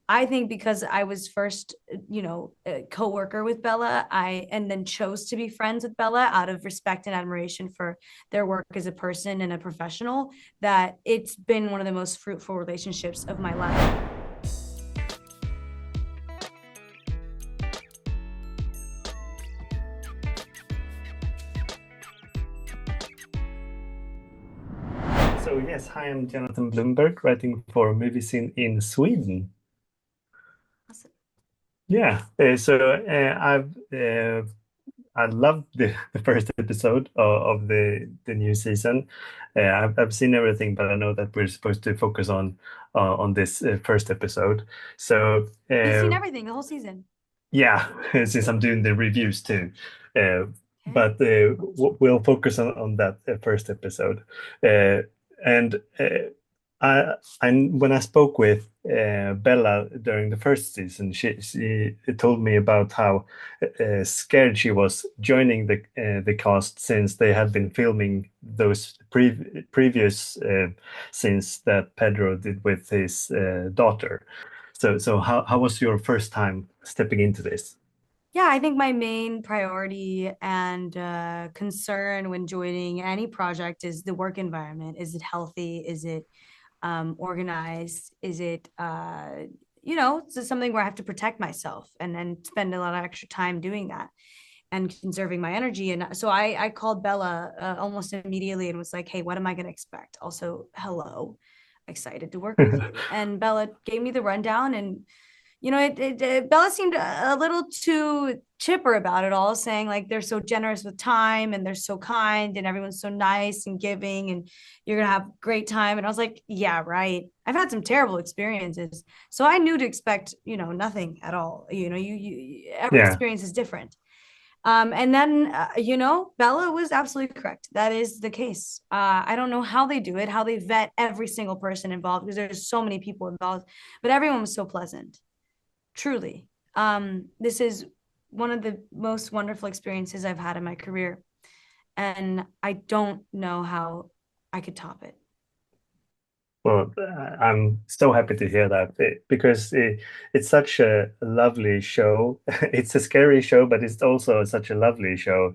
I think because I was first, a coworker with Bella, I and then chose to be friends with Bella out of respect and admiration for their work as a person and a professional, that it's been one of the most fruitful relationships of my life. So yes, hi, I'm Jonathan Bloomberg, writing for movies in Sweden. Yeah, I loved the first episode of the new season. I've seen everything, but I know that we're supposed to focus on this first episode. So You've seen everything, the whole season. yeah, since I'm doing the reviews too. Uh, Okay. we'll focus on that first episode. Uh, and I when I spoke with Bella during the first season, she told me about how scared she was joining the cast since they had been filming those previous scenes that Pedro did with his daughter. So how was your first time stepping into this? Yeah, I think my main priority and concern when joining any project is the work environment. Is it healthy? Is it organized? Is it, something where I have to protect myself and spend a lot of extra time doing that and conserving my energy. And so I called Bella almost immediately and was like, hey, what am I going to expect? Also, hello, excited to work with you. And Bella gave me the rundown, and Bella seemed a little too chipper about it all, saying like they're so generous with time and they're so kind and everyone's so nice and giving and you're gonna have a great time. And I was like, yeah, right. I've had some terrible experiences, so I knew to expect, nothing at all. Every Yeah, experience is different. And then, Bella was absolutely correct. That is the case. I don't know how they do it, how they vet every single person involved, because there's so many people involved, but everyone was so pleasant. Truly. This is one of the most wonderful experiences I've had in my career. And I don't know how I could top it. well, I'm so happy to hear that because it's such a lovely show. It's a scary show, but it's also such a lovely show.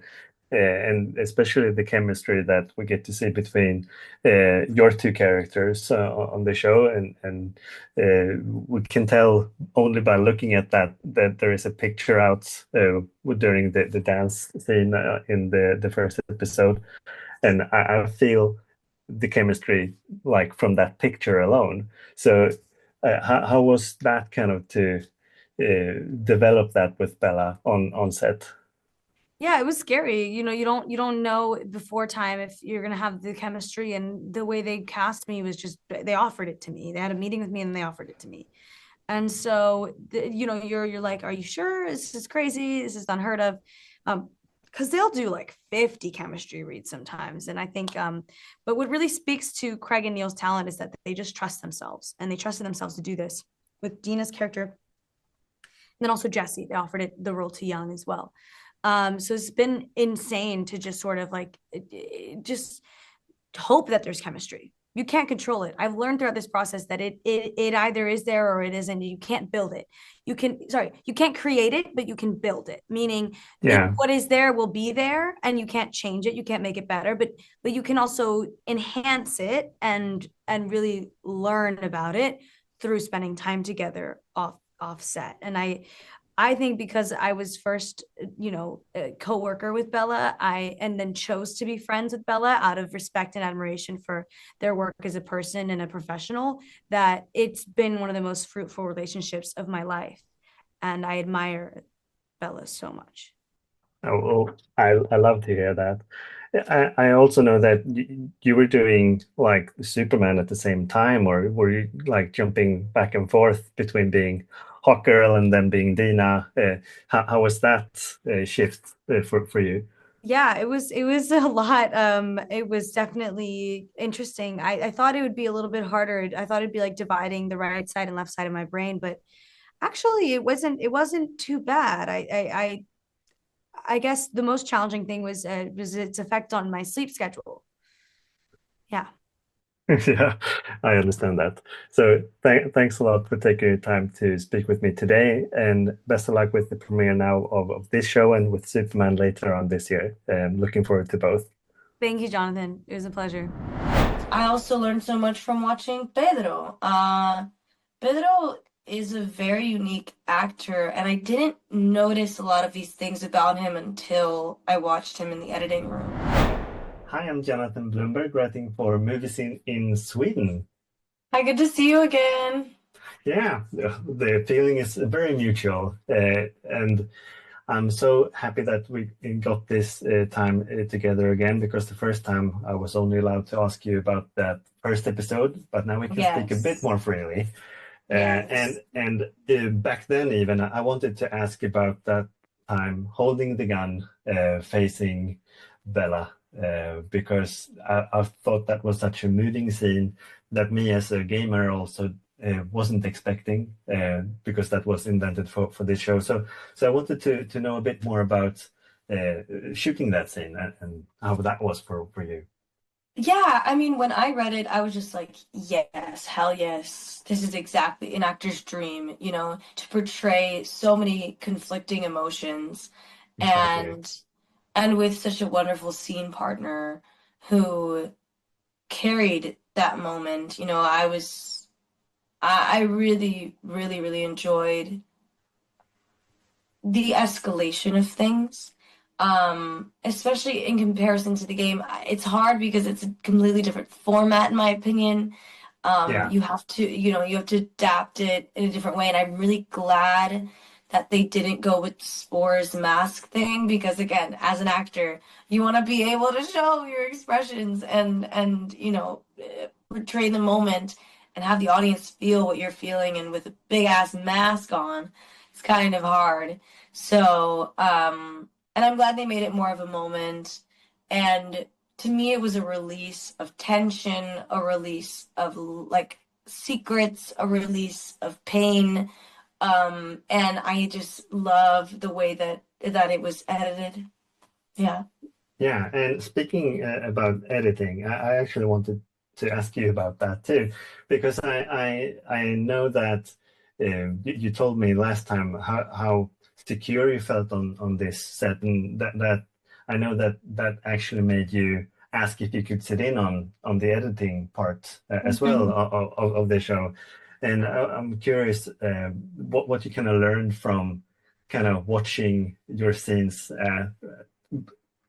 And especially the chemistry that we get to see between your two characters on the show, we can tell only by looking at that there is a picture out during the dance scene in the first episode, and I feel the chemistry like from that picture alone. So, how was that kind of to develop that with Bella on set? Yeah, it was scary. You don't know before time if you're gonna have the chemistry, and the way they cast me was just they offered it to me. They had a meeting with me and they offered it to me. And so you're like, are you sure? This is crazy. This is unheard of. Because they'll do like 50 chemistry reads sometimes. And I think but what really speaks to Craig and Neil's talent is that they just trust themselves, and they trusted themselves to do this with Dina's character. And then also Jesse, they offered it the role to Young as well. So it's been insane to just sort of like just hope that there's chemistry. You can't control it. I've learned throughout this process that it either is there or it isn't. You can't build it. You can't create it, but you can build it. Meaning, Yeah. what is there will be there, and you can't change it. You can't make it better, but you can also enhance it and really learn about it through spending time together offset. And I think because I was first, a coworker with Bella, I and then chose to be friends with Bella out of respect and admiration for their work as a person and a professional, that it's been one of the most fruitful relationships of my life. And I admire Bella so much. I love to hear that. I also know that you were doing like Superman at the same time, or were you like jumping back and forth between being Hawk Girl and then being Dina? How was that shift for you? Yeah, it was a lot. It was definitely interesting. I thought it would be a little bit harder. I thought it'd be like dividing the right side and left side of my brain, but actually it wasn't too bad. I guess the most challenging thing was its effect on my sleep schedule. Yeah. Yeah, I understand that. So thanks a lot for taking your time to speak with me today, and best of luck with the premiere now of this show and with Superman later on this year. Looking forward to both. Thank you, Jonathan. It was a pleasure. I also learned so much from watching Pedro. Pedro is a very unique actor, and I didn't notice a lot of these things about him until I watched him in the editing room. Hi, I'm Jonathan Bloomberg, writing for Movies in Sweden. Hi, good to see you again. Yeah, the feeling is very mutual, and I'm so happy that we got this time together again because the first time I was only allowed to ask you about that first episode, but now we can speak a bit Yes, more freely. yes. Back then, even I wanted to ask about that time holding the gun, facing Bella, because I thought that was such a moving scene that me as a gamer also wasn't expecting, because that was invented for this show. So I wanted to know a bit more about shooting that scene and how that was for you. Yeah, I mean, when I read it, I was just like, yes, hell yes. This is exactly an actor's dream, to portray so many conflicting emotions Exactly. and and with such a wonderful scene partner who carried that moment. I really, really, really enjoyed the escalation of things. Especially in comparison to the game. It's hard because it's a completely different format, in my opinion. Yeah. You have to adapt it in a different way, and I'm really glad that they didn't go with Spore's mask thing because again, as an actor, you want to be able to show your expressions and portray the moment and have the audience feel what you're feeling, and with a big ass mask on, it's kind of hard. So, and I'm glad they made it more of a moment. And to me, it was a release of tension, a release of like secrets, a release of pain. And I just love the way that it was edited. Yeah. Yeah, and speaking about editing, I actually wanted to ask you about that too, because I know that you told me last time how secure you felt on this set, and that I know that actually made you ask if you could sit in on the editing part as well Mhm. of the show, and I'm curious what you kind of learned from kind of watching your scenes.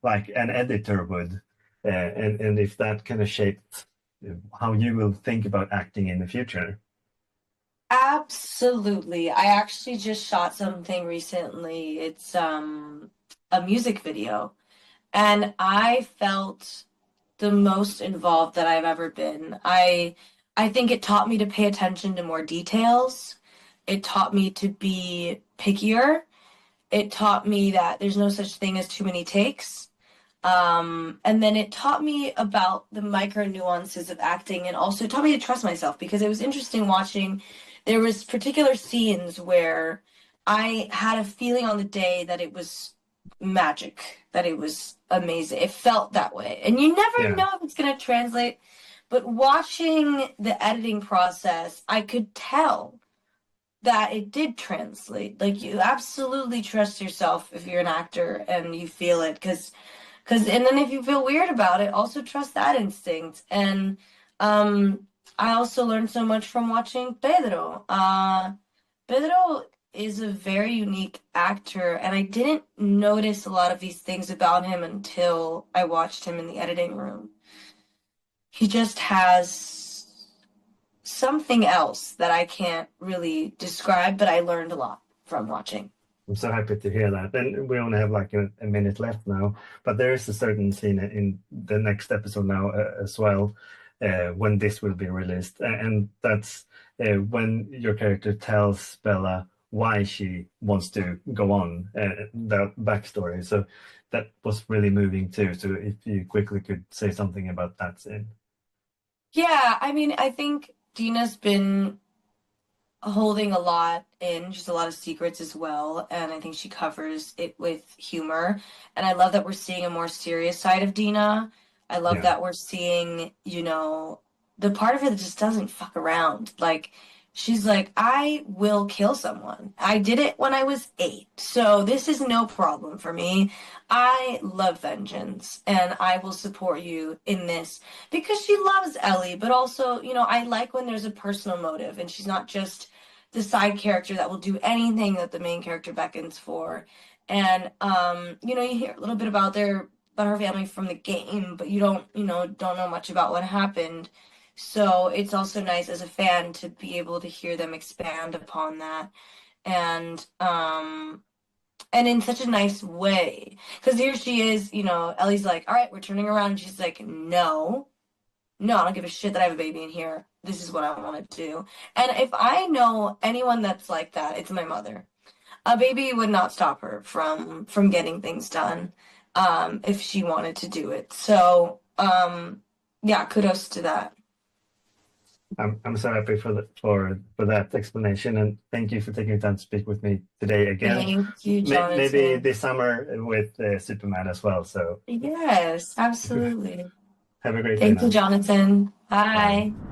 Like an editor would, and if that kind of shaped how you will think about acting in the future. Absolutely. I actually just shot something recently. It's a music video, and I felt the most involved that I've ever been. I think it taught me to pay attention to more details. It taught me to be pickier. It taught me that there's no such thing as too many takes. And then it taught me about the micro nuances of acting, and also taught me to trust myself because it was interesting watching. There was particular scenes where I had a feeling on the day that it was magic, that it was amazing. It felt that way. And you never Yeah, know if it's going to translate, but watching the editing process, I could tell that it did translate. Like you absolutely trust yourself if you're an actor and you feel it, because and then if you feel weird about it, also trust that instinct. And I also learned so much from watching Pedro. Pedro is a very unique actor, and I didn't notice a lot of these things about him until I watched him in the editing room. He just has something else that I can't really describe, but I learned a lot from watching. I'm so happy to hear that. And we only have like a minute left now, but there is a certain scene in the next episode now as well, when this will be released, and that's when your character tells Bella why she wants to go on, the backstory. So that was really moving too. So if you quickly could say something about that scene. Yeah, I mean, I think Dina's been holding a lot in, just a lot of secrets as well, and I think she covers it with humor. And I love that we're seeing a more serious side of Dina. I love Yeah. that we're seeing, the part of her that just doesn't fuck around. Like, she's like, I will kill someone. I did it when I was 8, so this is no problem for me. I love vengeance, and I will support you in this because she loves Ellie, but also, you know, I like when there's a personal motive and she's not just the side character that will do anything that the main character beckons for. And you know, you hear a little bit about her family from the game, but you don't know much about what happened. So it's also nice as a fan to be able to hear them expand upon that, and in such a nice way. Because here she is, you know, Ellie's like, all right, we're turning around, and she's like, no, no, I don't give a shit that I have a baby in here. This is what I want to do. And if I know anyone that's like that, it's my mother. A baby would not stop her from getting things done, if she wanted to do it. So yeah, kudos to that. I'm so happy for that explanation, and thank you for taking the time to speak with me today again. Thank you, Maybe Jonathan. this summer with Superman as well. So Yes, absolutely. have a great day Thank you, now. Jonathan. Bye. Bye.